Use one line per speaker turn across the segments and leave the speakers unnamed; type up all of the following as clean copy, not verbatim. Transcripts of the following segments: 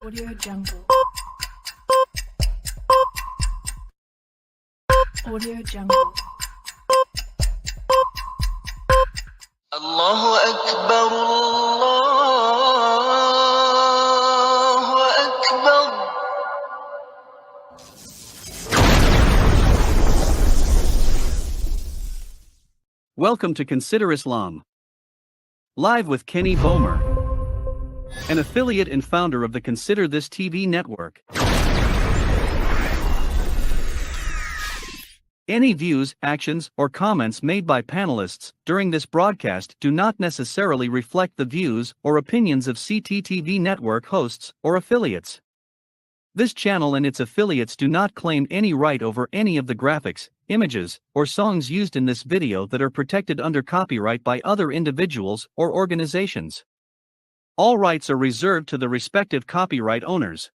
Audio Jungle. Audio Jungle.
الله أكبر الله أكبر.
Welcome to Consider Islam. Live with Kenny Bomer, an affiliate and founder of the Consider This TV network. Any views, actions, or comments made by panelists during this broadcast do not necessarily reflect the views or opinions of CTTV network hosts or affiliates. This channel and its affiliates do not claim any right over any of the graphics, images, or songs used in this video that are protected under copyright by other individuals or organizations. All rights are reserved to the respective copyright owners.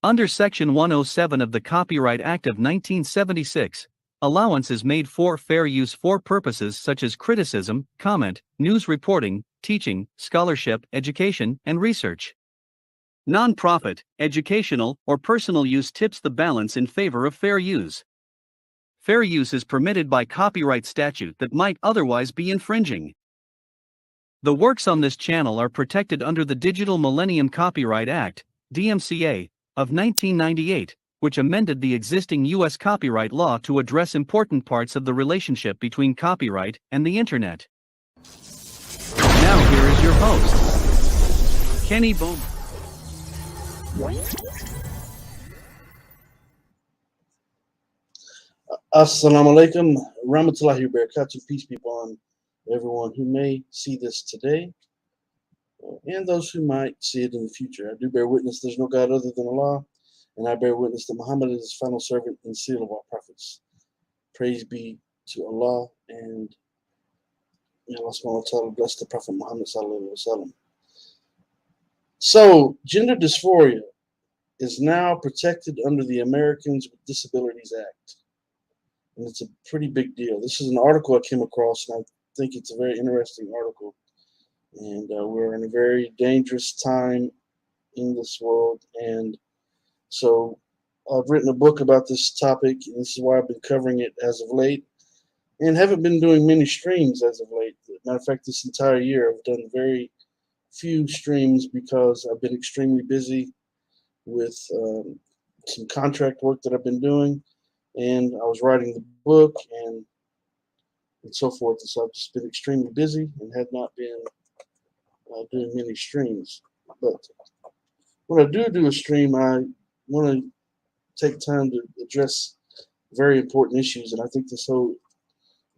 Under Section 107 of the Copyright Act of 1976, allowance is made for fair use for purposes such as criticism, comment, news reporting, teaching, scholarship, education, and research. Non-profit, educational, or personal use tips the balance in favor of fair use. Fair use is permitted by copyright statute that might otherwise be infringing. The works on this channel are protected under the Digital Millennium Copyright Act, DMCA, of 1998, which amended the existing U.S. copyright law to address important parts of the relationship between copyright and the Internet. Now here is your host, Kenny Bomer.
Assalamu alaikum, rahmatullahi wa barakatuh, peace be upon everyone who may see this today, and those who might see it in the future. I do bear witness there's no God other than Allah, and I bear witness that Muhammad is his final servant and seal of all prophets. Praise be to Allah, and may Allah subhanahu wa ta'ala bless the Prophet Muhammad sallallahu alaihi wasallam. So, gender dysphoria is now protected under the Americans with Disabilities Act. And it's a pretty big deal. This is an article I came across, and I think it's a very interesting article. And we're in a very dangerous time in this world. And so I've written a book about this topic, and this is why I've been covering it as of late, and haven't been doing many streams as of late. Matter of fact, this entire year I've done very few streams because I've been extremely busy with some contract work that I've been doing, and I was writing the book and so forth. And so I've just been extremely busy and had not been doing many streams. But when I do a stream, I want to take time to address very important issues, and I think this whole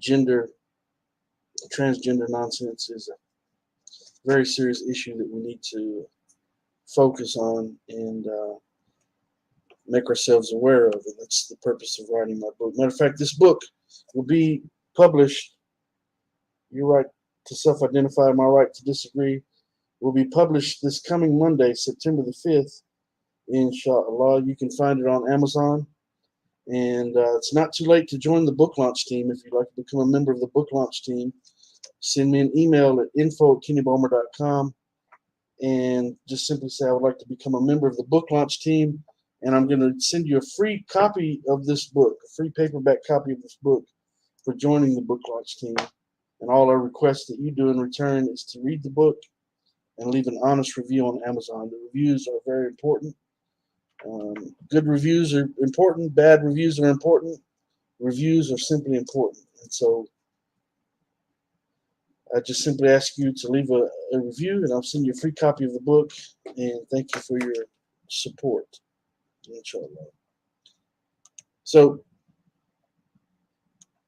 transgender nonsense is a very serious issue that we need to focus on and make ourselves aware of, and that's the purpose of writing my book. Matter of fact, this book will be published, Your Right to Self-Identify, My Right to Disagree, will be published this coming Monday, September the 5th, inshallah. You can find it on Amazon, and it's not too late to join the book launch team. If you'd like to become a member of the book launch team, send me an email at info@kennybomer.com and just simply say I would like to become a member of the book launch team, and I'm going to send you a free copy of this book, a free paperback copy of this book for joining the book launch team. And all I request that you do in return is to read the book and leave an honest review on Amazon. The reviews are very important. Good reviews are important. Bad reviews are important. Reviews are simply important. And so I just simply ask you to leave a review, and I'll send you a free copy of the book. And thank you for your support, inshallah. So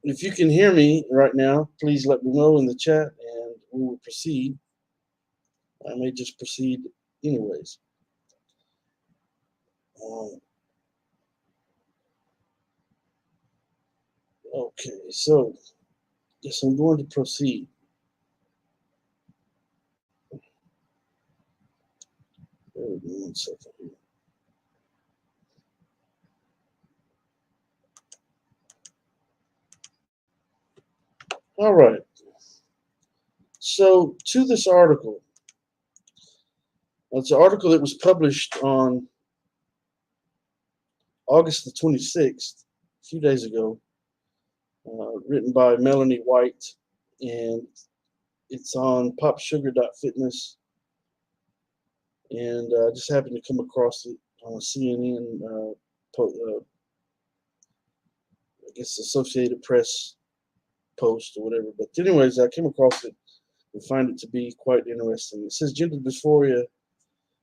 if you can hear me right now, please let me know in the chat, and we will proceed. I may just proceed anyways. Okay, so yes, I'm going to proceed. Bear with me 1 second here. All right. So to this article, It's an article that was published on August the 26th, a few days ago, written by Melanie White, and it's on popsugar.fitness. And I just happened to come across it on a CNN, I guess Associated Press post or whatever. But anyways, I came across it and find it to be quite interesting. It says gender dysphoria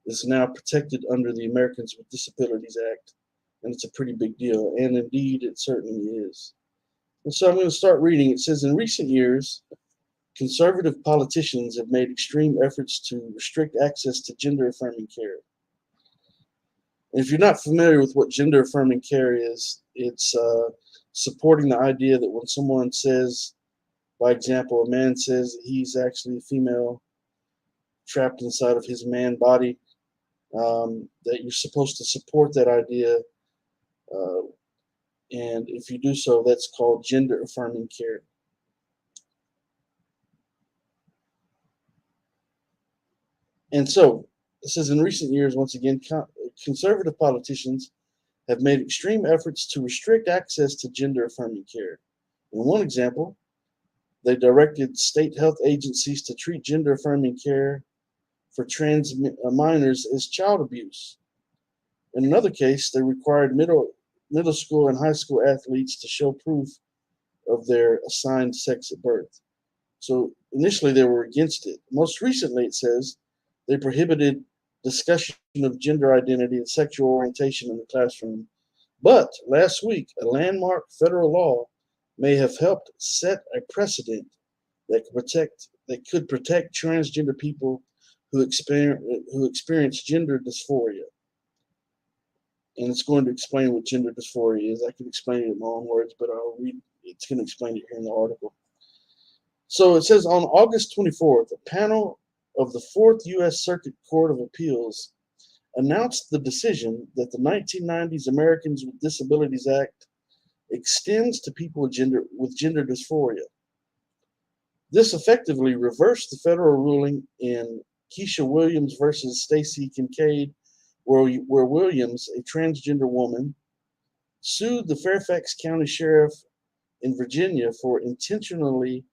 is now protected under the Americans with Disabilities Act, and it's a pretty big deal. And indeed, it certainly is. And so I'm going to start reading. It says, in recent years, conservative politicians have made extreme efforts to restrict access to gender-affirming care. And if you're not familiar with what gender-affirming care is, it's supporting the idea that when someone says, by example, a man says that he's actually a female trapped inside of his man body, that you're supposed to support that idea. And if you do so, that's called gender-affirming care. And so, it says in recent years, once again, conservative politicians have made extreme efforts to restrict access to gender-affirming care. In one example, they directed state health agencies to treat gender-affirming care for trans minors as child abuse. In another case, they required middle school and high school athletes to show proof of their assigned sex at birth. So initially they were against it. Most recently, it says, they prohibited discussion of gender identity and sexual orientation in the classroom. But last week, a landmark federal law may have helped set a precedent that could protect transgender people who experience gender dysphoria. And it's going to explain what gender dysphoria is. I can explain it in my own words, but it's going to explain it here in the article. So it says on August 24th, a panel of the 4th U.S. Circuit Court of Appeals announced the decision that the 1990s Americans with Disabilities Act extends to people with gender dysphoria. This effectively reversed the federal ruling in Keisha Williams versus Stacy Kincaid, where Williams, a transgender woman, sued the Fairfax County Sheriff in Virginia for intentionally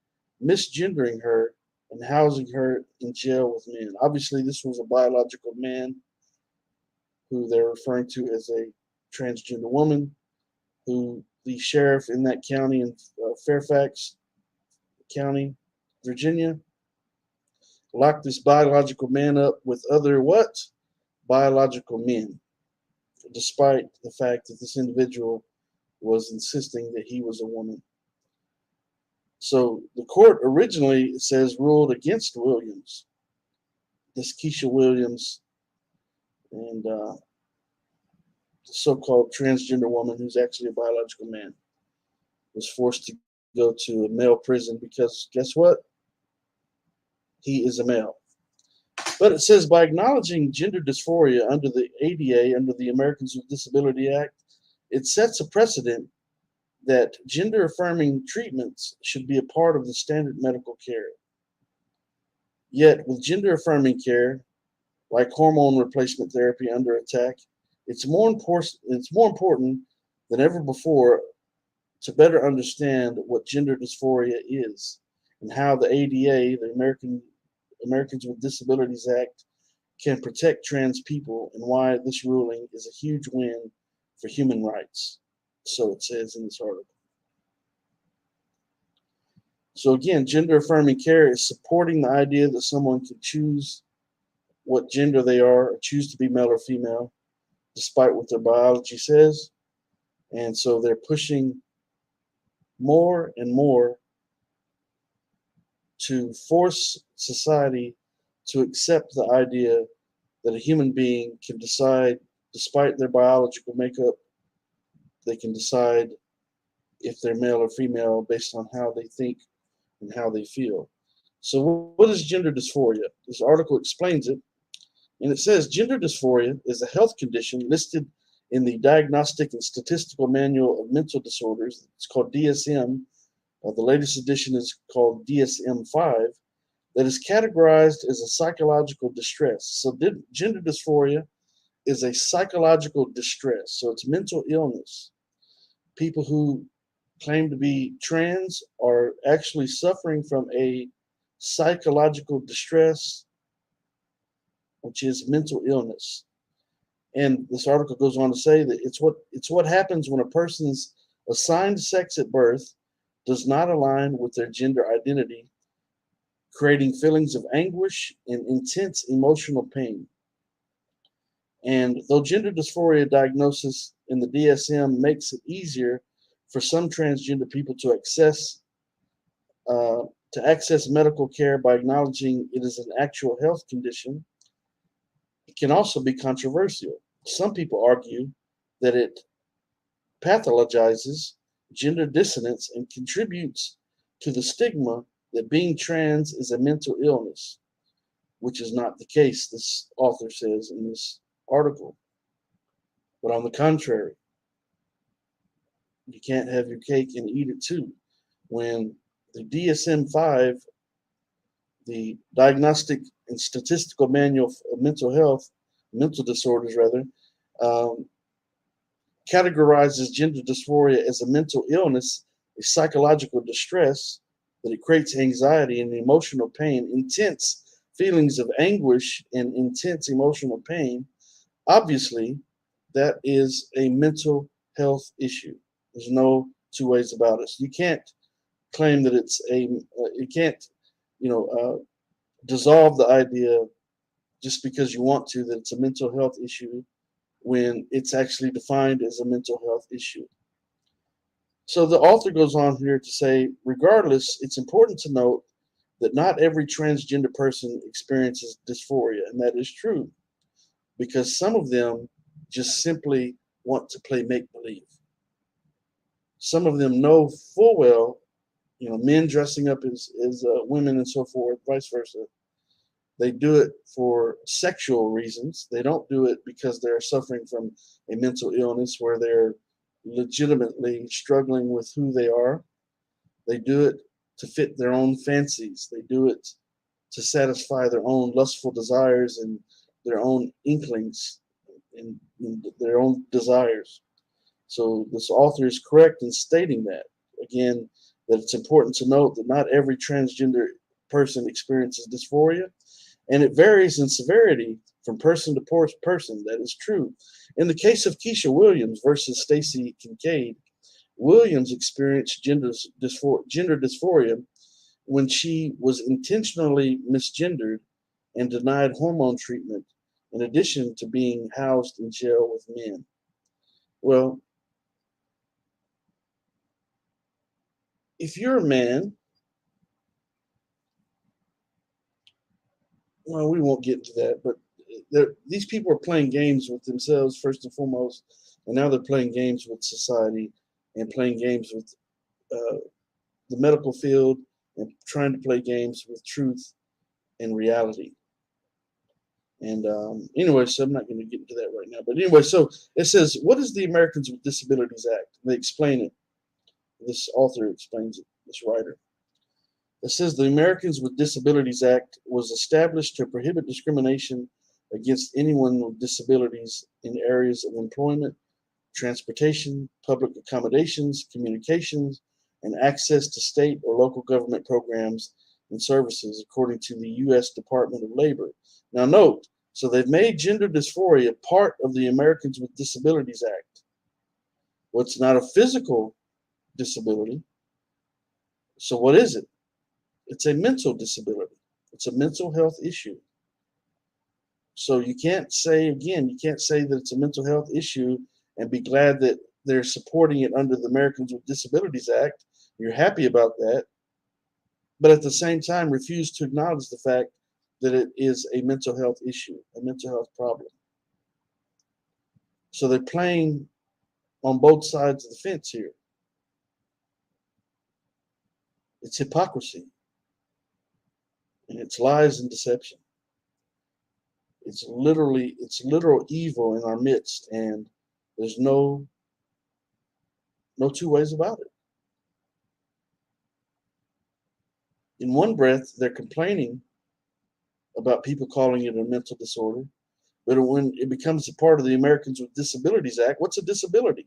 misgendering her and housing her in jail with men. Obviously, this was a biological man who they're referring to as a transgender woman, who the sheriff in that county, in Fairfax County, Virginia, locked this biological man up with other what? Biological men, despite the fact that this individual was insisting that he was a woman. So the court originally, it says, ruled against Williams, this Keisha Williams, and the so-called transgender woman who's actually a biological man, was forced to go to a male prison because guess what? He is a male. But it says by acknowledging gender dysphoria under the ADA, under the Americans with Disability Act, it sets a precedent that gender-affirming treatments should be a part of the standard medical care. Yet, with gender-affirming care, like hormone replacement therapy under attack, it's more important than ever before to better understand what gender dysphoria is and how the ADA, the Americans with Disabilities Act, can protect trans people and why this ruling is a huge win for human rights. So it says in this article. So again, gender-affirming care is supporting the idea that someone can choose what gender they are, or choose to be male or female, despite what their biology says. And so they're pushing more and more to force society to accept the idea that a human being can decide, despite their biological makeup, they can decide if they're male or female based on how they think and how they feel. So what is gender dysphoria? This article explains it, and it says gender dysphoria is a health condition listed in the Diagnostic and Statistical Manual of Mental Disorders. It's called DSM. The latest edition is called DSM-5, that is categorized as a psychological distress. So gender dysphoria is a psychological distress. So it's mental illness. People who claim to be trans are actually suffering from a psychological distress, which is mental illness. And this article goes on to say that it's what happens when a person's assigned sex at birth does not align with their gender identity, creating feelings of anguish and intense emotional pain. And though gender dysphoria diagnosis in the DSM makes it easier for some transgender people uh, to access medical care by acknowledging it is an actual health condition, it can also be controversial. Some people argue that it pathologizes gender dissonance and contributes to the stigma that being trans is a mental illness, which is not the case, this author says in this article. But on the contrary, you can't have your cake and eat it too. When the DSM-5, the Diagnostic and Statistical Manual of mental disorders rather, um, categorizes gender dysphoria as a mental illness, a psychological distress, that it creates anxiety and emotional pain, intense feelings of anguish and intense emotional pain. Obviously, that is a mental health issue. There's no two ways about it. You can't claim that you can't, dissolve the idea just because you want to that it's a mental health issue when it's actually defined as a mental health issue. So the author goes on here to say, regardless, it's important to note that not every transgender person experiences dysphoria, and that is true, because some of them just simply want to play make-believe. Some of them know full well, men dressing up as women and so forth, vice versa. They do it for sexual reasons. They don't do it because they're suffering from a mental illness where they're legitimately struggling with who they are. They do it to fit their own fancies. They do it to satisfy their own lustful desires and their own inklings and their own desires. So this author is correct in stating that. Again, that it's important to note that not every transgender person experiences dysphoria, and it varies in severity from person to person. That is true. In the case of Keisha Williams versus Stacy Kincaid, Williams experienced gender dysphoria when she was intentionally misgendered and denied hormone treatment, in addition to being housed in jail with men. Well, if you're a man, well, we won't get into that, but these people are playing games with themselves first and foremost, and now they're playing games with society and playing games with the medical field and trying to play games with truth and reality. And anyway, so I'm not going to get into that right now. But anyway, so it says, what is the Americans with Disabilities Act? They explain it. This author explains it, this writer. It says the Americans with Disabilities Act was established to prohibit discrimination against anyone with disabilities in areas of employment, transportation, public accommodations, communications, and access to state or local government programs and services, according to the U.S. Department of Labor. Now note, so they've made gender dysphoria part of the Americans with Disabilities Act. Well, it's not a physical disability. So what is it? It's a mental disability. It's a mental health issue. So you can't say that it's a mental health issue and be glad that they're supporting it under the Americans with Disabilities Act. You're happy about that, but at the same time refuse to acknowledge the fact that it is a mental health issue, a mental health problem. So they're playing on both sides of the fence here. It's hypocrisy, and it's lies and deception. It's literal evil in our midst, and there's no two ways about it. In one breath, they're complaining about people calling it a mental disorder. But when it becomes a part of the Americans with Disabilities Act, what's a disability?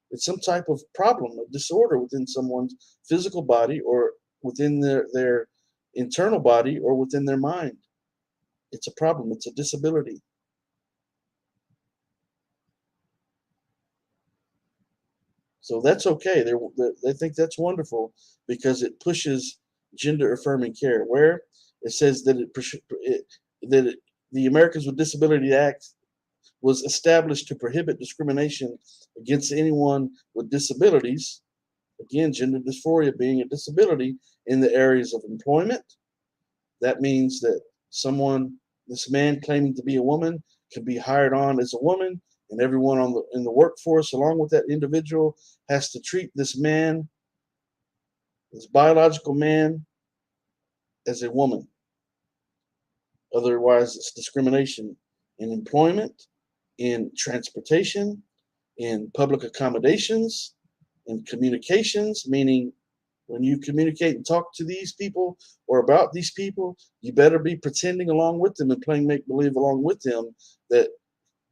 It's some type of problem, a disorder within someone's physical body or within their internal body or within their mind. It's a problem. It's a disability. So that's okay. They think that's wonderful because it pushes gender affirming care. Where it says that the Americans with Disability Act was established to prohibit discrimination against anyone with disabilities. Again, gender dysphoria being a disability in the areas of employment. That means that this man claiming to be a woman, can be hired on as a woman, and everyone in the workforce, along with that individual, has to treat this man, this biological man, as a woman. Otherwise, it's discrimination in employment, in transportation, in public accommodations, in communications, meaning when you communicate and talk to these people or about these people, you better be pretending along with them and playing make believe along with them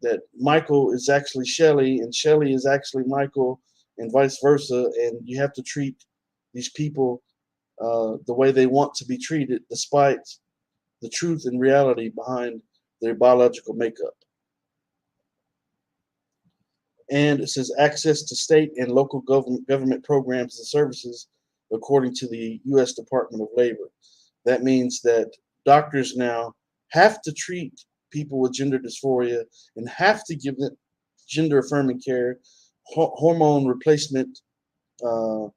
that Michael is actually Shelley and Shelley is actually Michael and vice versa. And you have to treat these people the way they want to be treated, despite the truth and reality behind their biological makeup. And it says access to state and local government programs and services according to the U.S. Department of Labor. That means that doctors now have to treat people with gender dysphoria and have to give them gender affirming care, hormone replacement, uh,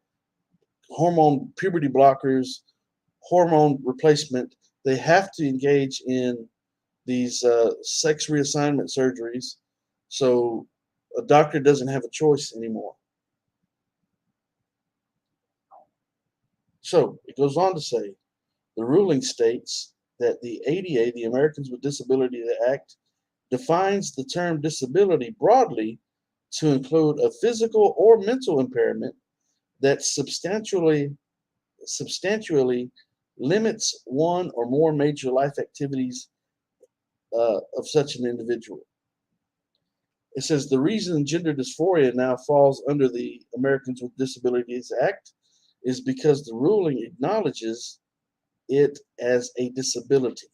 hormone puberty blockers, hormone replacement. They have to engage in these sex reassignment surgeries. So a doctor doesn't have a choice anymore. So it goes on to say the ruling states that the ADA, the Americans with Disabilities Act, defines the term disability broadly to include a physical or mental impairment that substantially limits one or more major life activities of such an individual. It says the reason gender dysphoria now falls under the Americans with Disabilities Act is because the ruling acknowledges it as a disability.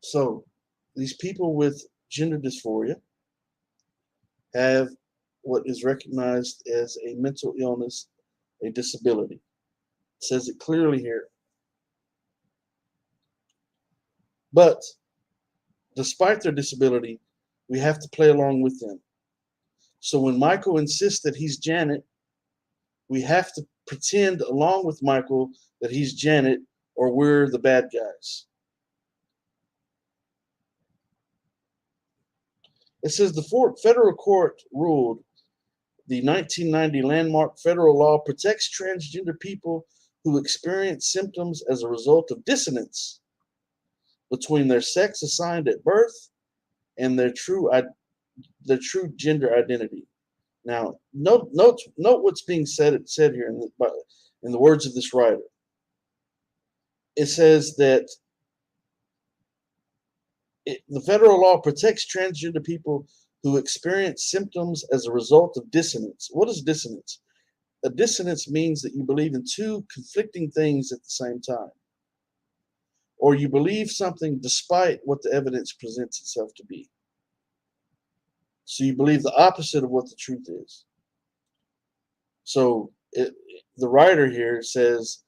So these people with gender dysphoria have what is recognized as a mental illness, a disability. It says it clearly here. But despite their disability, we have to play along with them. So when Michael insists that he's Janet, we have to pretend along with Michael that he's Janet or we're the bad guys. It says the federal court ruled the 1990 landmark federal law protects transgender people who experience symptoms as a result of dissonance between their sex assigned at birth and their true gender identity. Now, note what's being said here in the words of this writer. It says that the federal law protects transgender people who experience symptoms as a result of dissonance. What is dissonance? A dissonance means that you believe in two conflicting things at the same time, or you believe something despite what the evidence presents itself to be. So you believe the opposite of what the truth is. So the writer here says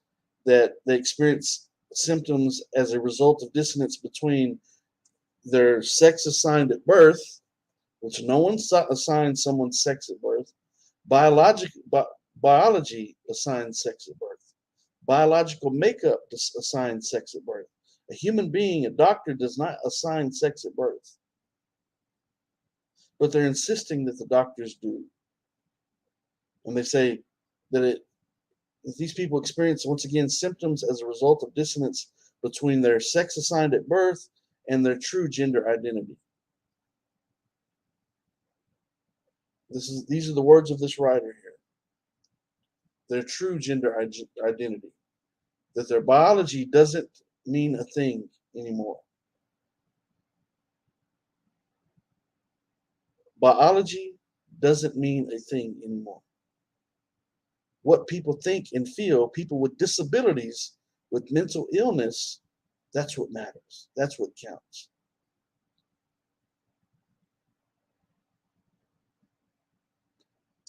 that they experience symptoms as a result of dissonance between their sex assigned at birth, which no one assigns someone's sex at birth, biology assigns sex at birth, biological makeup assigns sex at birth. A human being, a doctor, does not assign sex at birth, but they're insisting that the doctors do. And they say that these people experience, once again, symptoms as a result of dissonance between their sex assigned at birth and their true gender identity. These are the words of this writer here. Their true gender identity. that their biology doesn't mean a thing anymore. Biology doesn't mean a thing anymore. What people think and feel, people with disabilities, with mental illness, that's what matters. That's what counts.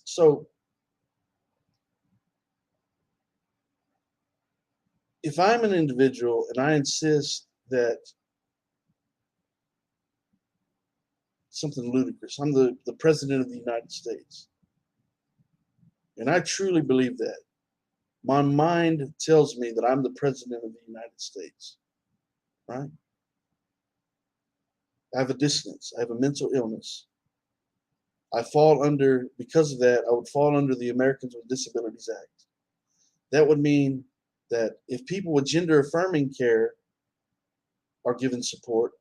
So if I'm an individual and I insist that something ludicrous, I'm the president of the United States, and I truly believe that, my mind tells me that I'm the president of the United States, right? I have a dissonance. I have a mental illness. I fall under, because of that, I would fall under the Americans with Disabilities Act. That would mean that if people with gender affirming care are given support,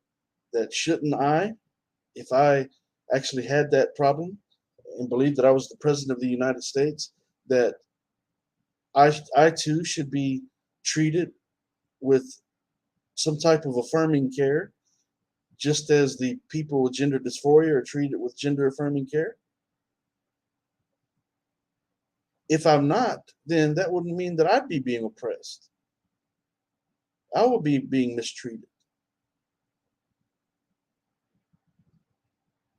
that shouldn't I, if I actually had that problem and believed that I was the president of the United States, that I too should be treated with some type of affirming care, just as the people with gender dysphoria are treated with gender affirming care? If I'm not, then that wouldn't mean that I'd be being oppressed. I would be being mistreated.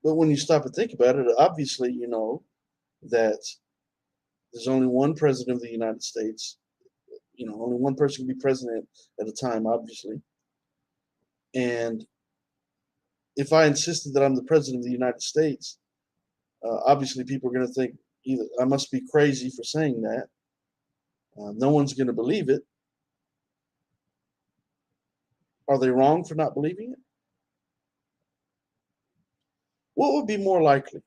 But when you stop and think about it, obviously you know that there's only one president of the United States. You know, only one person can be president at a time, obviously. And if I insisted that I'm the president of the United States, obviously people are going to think either I must be crazy for saying that. No one's going to believe it. Are they wrong for not believing it? What would be more likely?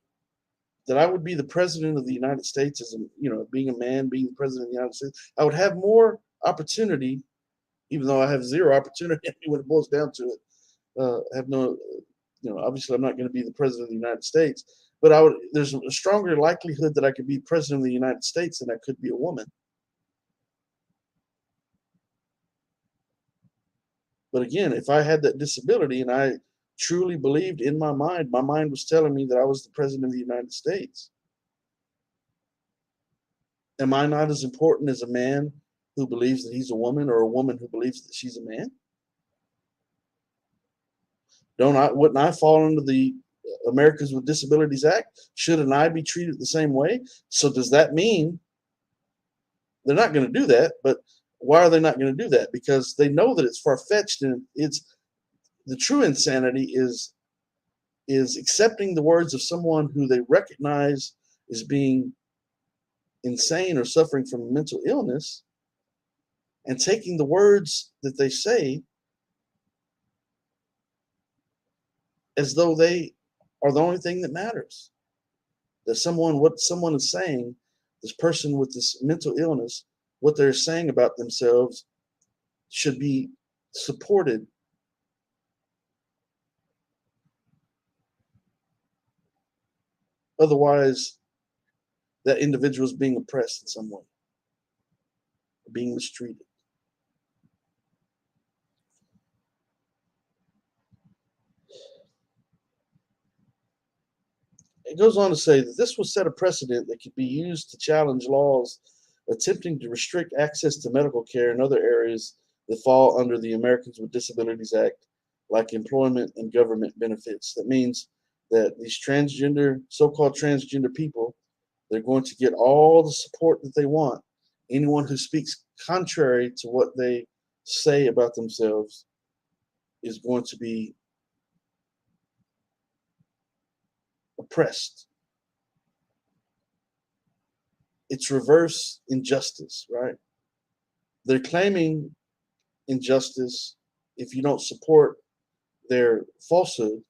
That I would be the president of the United States as a, you know, being a man, being the president of the United States. I would have more opportunity, even though I have zero opportunity when it boils down to it. Have no, you know, obviously I'm not going to be the president of the United States, but I would. There's a stronger likelihood that I could be president of the United States than I could be a woman. But again, if I had that disability and I truly believed in my mind was telling me that I was the president of the United States. Am I not as important as a man who believes that he's a woman, or a woman who believes that she's a man? Wouldn't I fall under the Americans with Disabilities Act? Shouldn't I be treated the same way? So does that mean they're not going to do that? But why are they not going to do that? Because they know that it's far-fetched, and it's the true insanity is accepting the words of someone who they recognize as being insane or suffering from a mental illness, and taking the words that they say as though they are the only thing that matters. That what someone is saying, this person with this mental illness, what they're saying about themselves should be supported. Otherwise, that individual is being oppressed in some way, being mistreated. It goes on to say that this will set a precedent that could be used to challenge laws attempting to restrict access to medical care in other areas that fall under the Americans with Disabilities Act, like employment and government benefits. That means that these so-called transgender people, they're going to get all the support that they want. Anyone who speaks contrary to what they say about themselves is going to be oppressed. It's reverse injustice, right? They're claiming injustice if you don't support their falsehood,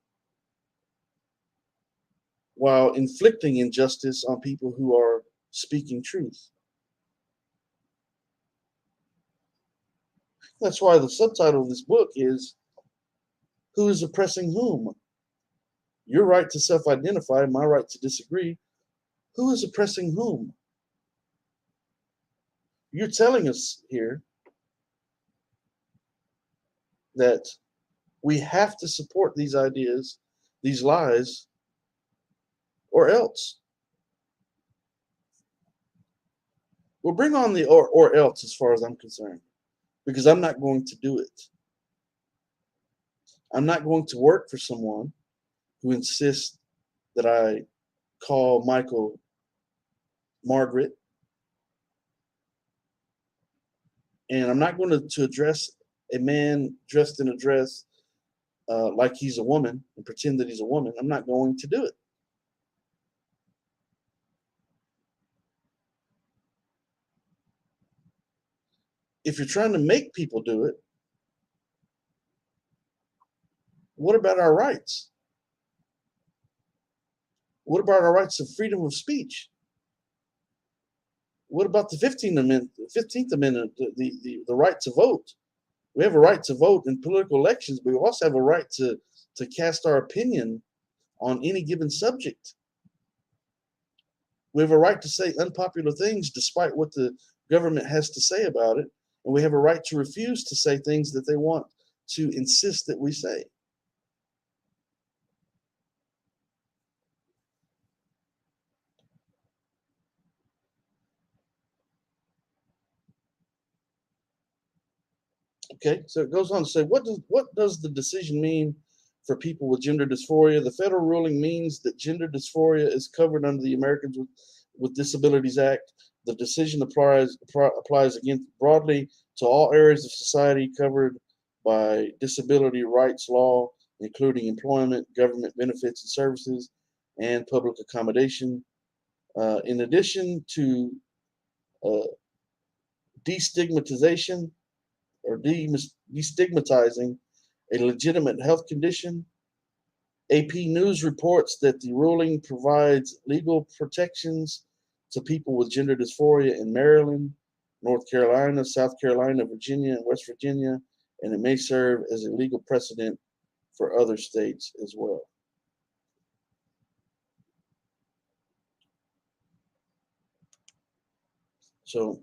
while inflicting injustice on people who are speaking truth. That's why the subtitle of this book is Who is Oppressing Whom? Your right to self-identify, my right to disagree. Who is oppressing whom? You're telling us here that we have to support these ideas, these lies, or else. Well, bring on the or else as far as I'm concerned, because I'm not going to do it. I'm not going to work for someone who insists that I call Michael Margaret, and I'm not going to address a man dressed in a dress like he's a woman and pretend that he's a woman. I'm not going to do it. If you're trying to make people do it, what about our rights? What about our rights of freedom of speech? What about the 15th Amendment, the right to vote? We have a right to vote in political elections, but we also have a right to cast our opinion on any given subject. We have a right to say unpopular things despite what the government has to say about it, and we have a right to refuse to say things that they want to insist that we say. Okay, so it goes on to say, what does the decision mean for people with gender dysphoria? The federal ruling means that gender dysphoria is covered under the Americans with Disabilities Act. The decision applies again broadly to all areas of society covered by disability rights law, including employment, government benefits and services, and public accommodation. In addition to uh, destigmatization or destigmatizing a legitimate health condition, AP News reports that the ruling provides legal protections to people with gender dysphoria in Maryland, North Carolina, South Carolina, Virginia, and West Virginia, and it may serve as a legal precedent for other states as well. So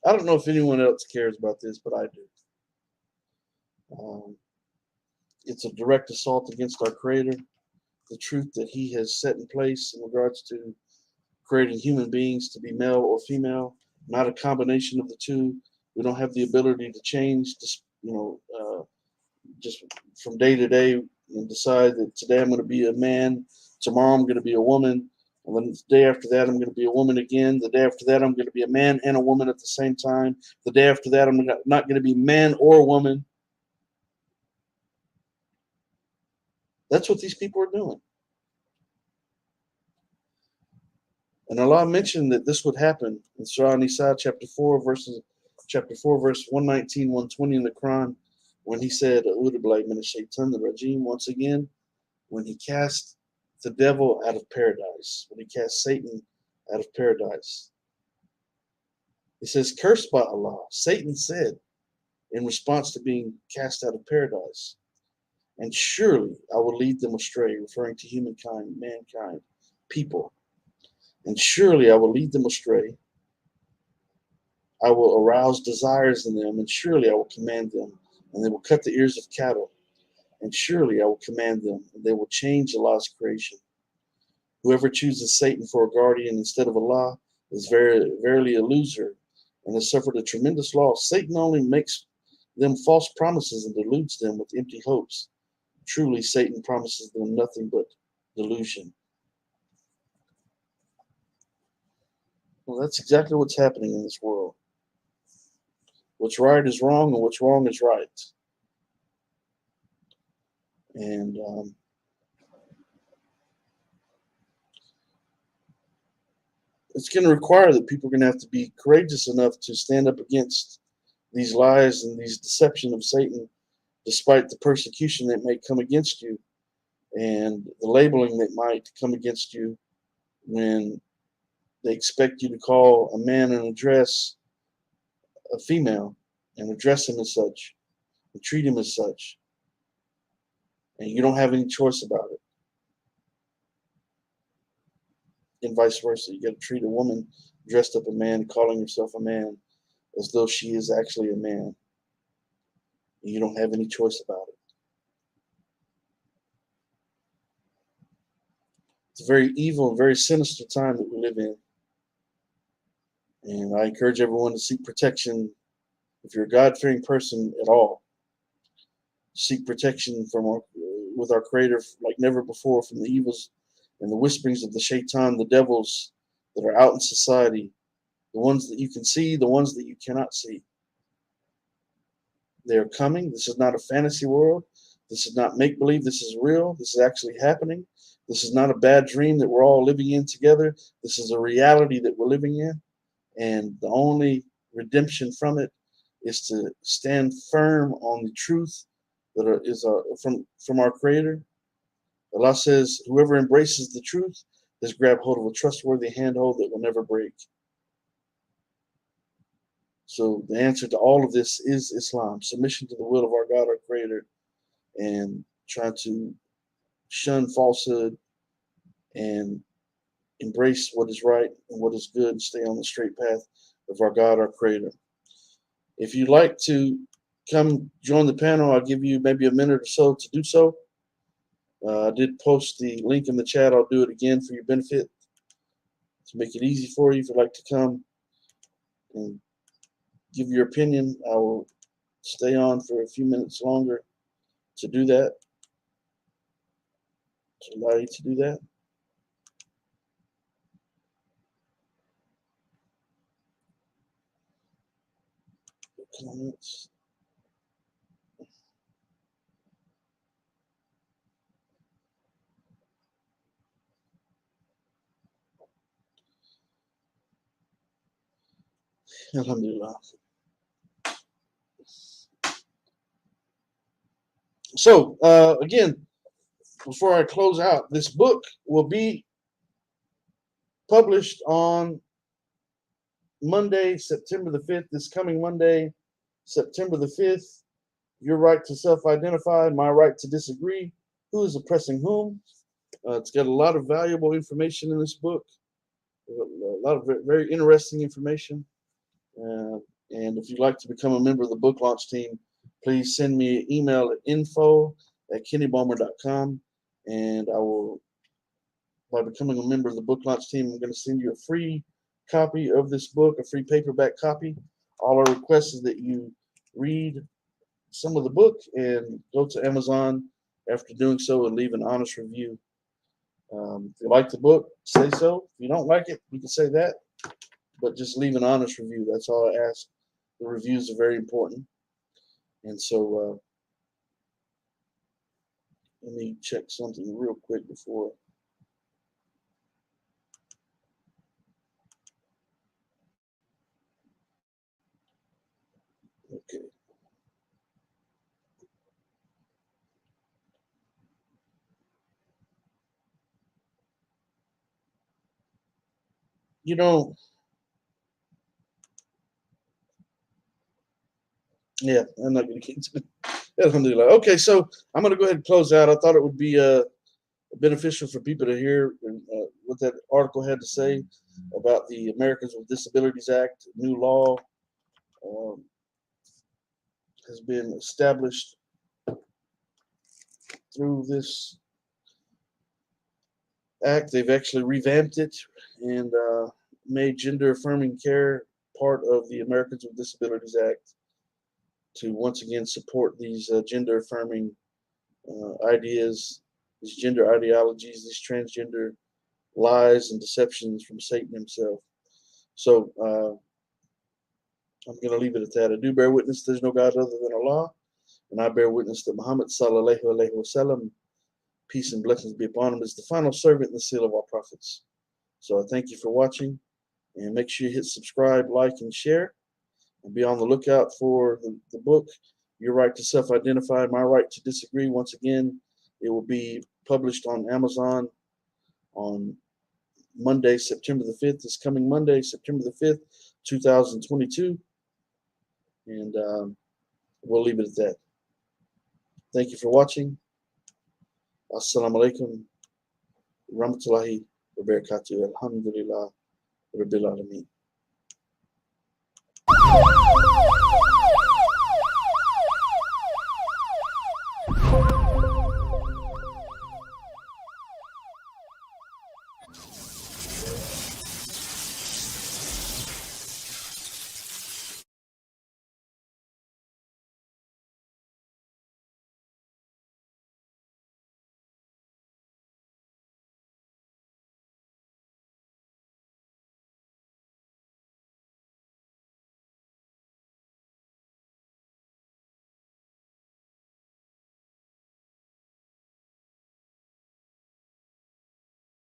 I don't know if anyone else cares about this, but I do. It's a direct assault against our Creator, the truth that He has set in place in regards to creating human beings to be male or female, not a combination of the two. We don't have the ability to change, just from day to day and decide that today I'm going to be a man, tomorrow I'm going to be a woman, and then the day after that I'm going to be a woman again. The day after that I'm going to be a man and a woman at the same time. The day after that I'm not going to be man or woman. That's what these people are doing. And Allah mentioned that this would happen in Surah Nisa, chapter 4, verse 119, 120 in the Quran, when he said, once again, when he cast the devil out of paradise, when he cast Satan out of paradise. He says, cursed by Allah, Satan said in response to being cast out of paradise, and surely I will lead them astray, referring to humankind, mankind, people. And surely I will lead them astray. I will arouse desires in them, and surely I will command them, and they will cut the ears of cattle. And surely I will command them, and they will change Allah's creation. Whoever chooses Satan for a guardian instead of Allah is verily a loser, and has suffered a tremendous loss. Satan only makes them false promises and deludes them with empty hopes. Truly, Satan promises them nothing but delusion. Well, that's exactly what's happening in this world. What's right is wrong, and what's wrong is right. And it's going to require that people are going to have to be courageous enough to stand up against these lies and these deception of Satan, despite the persecution that may come against you and the labeling that might come against you when they expect you to call a man in a dress a female and address him as such and treat him as such. And you don't have any choice about it. And vice versa. You got to treat a woman dressed up a man, calling herself a man, as though she is actually a man. And you don't have any choice about it. It's a very evil and very sinister time that we live in. And I encourage everyone to seek protection. If you're a God-fearing person at all, seek protection with our Creator like never before from the evils and the whisperings of the shaitan, the devils that are out in society, the ones that you can see, the ones that you cannot see. They are coming. This is not a fantasy world. This is not make-believe. This is real. This is actually happening. This is not a bad dream that we're all living in together. This is a reality that we're living in. And the only redemption from it is to stand firm on the truth that is from our Creator. Allah says, whoever embraces the truth has grabbed hold of a trustworthy handhold that will never break. So the answer to all of this is Islam, submission to the will of our God, our Creator, and try to shun falsehood and embrace what is right and what is good and stay on the straight path of our God, our Creator. If you'd like to come join the panel, I'll give you maybe a minute or so to do so. I did post the link in the chat. I'll do it again for your benefit to make it easy for you. If you'd like to come and give your opinion, I will stay on for a few minutes longer to do that, to allow you to do that. Comments. Alhamdulillah. So, again, before I close out, this book will be published on Monday, September the 5th, this coming Monday, September the 5th. Your right to self-identify, my right to disagree. Who is oppressing whom? It's got a lot of valuable information in this book, a lot of very interesting information. And if you'd like to become a member of the book launch team, please send me an email at info@kennyballmer.com, and I will, by becoming a member of the book launch team, I'm going to send you a free copy of this book, a free paperback copy. All our request is that you read some of the book and go to Amazon after doing so and leave an honest review. If you like the book, say so. If you don't like it, you can say that, but just leave an honest review. That's all I ask. The reviews are very important. And so let me check something real quick before. Okay. You know, yeah, I'm not going to get into it. Alhamdulillah. Okay, so I'm going to go ahead and close out. I thought it would be beneficial for people to hear what that article had to say about the Americans with Disabilities Act. New law has been established through this act. They've actually revamped it and made gender affirming care part of the Americans with Disabilities Act to once again support these gender affirming ideas, these gender ideologies, these transgender lies and deceptions from Satan himself. So I'm going to leave it at that. I do bear witness there's no God other than Allah, and I bear witness that Muhammad sallallahu alaihi wasallam, peace and blessings be upon him, is the final servant and the seal of all prophets. So I thank you for watching, and make sure you hit subscribe, like, and share, and be on the lookout for the book, Your Right to Self-Identify, My Right to Disagree. Once again, it will be published on Amazon on Monday, September the 5th. This coming Monday, September the 5th, 2022. And we'll leave it at that. Thank you for watching. Assalamu alaikum. Rahmatullahi wa barakatuh. Alhamdulillah. Rabbil Alameen.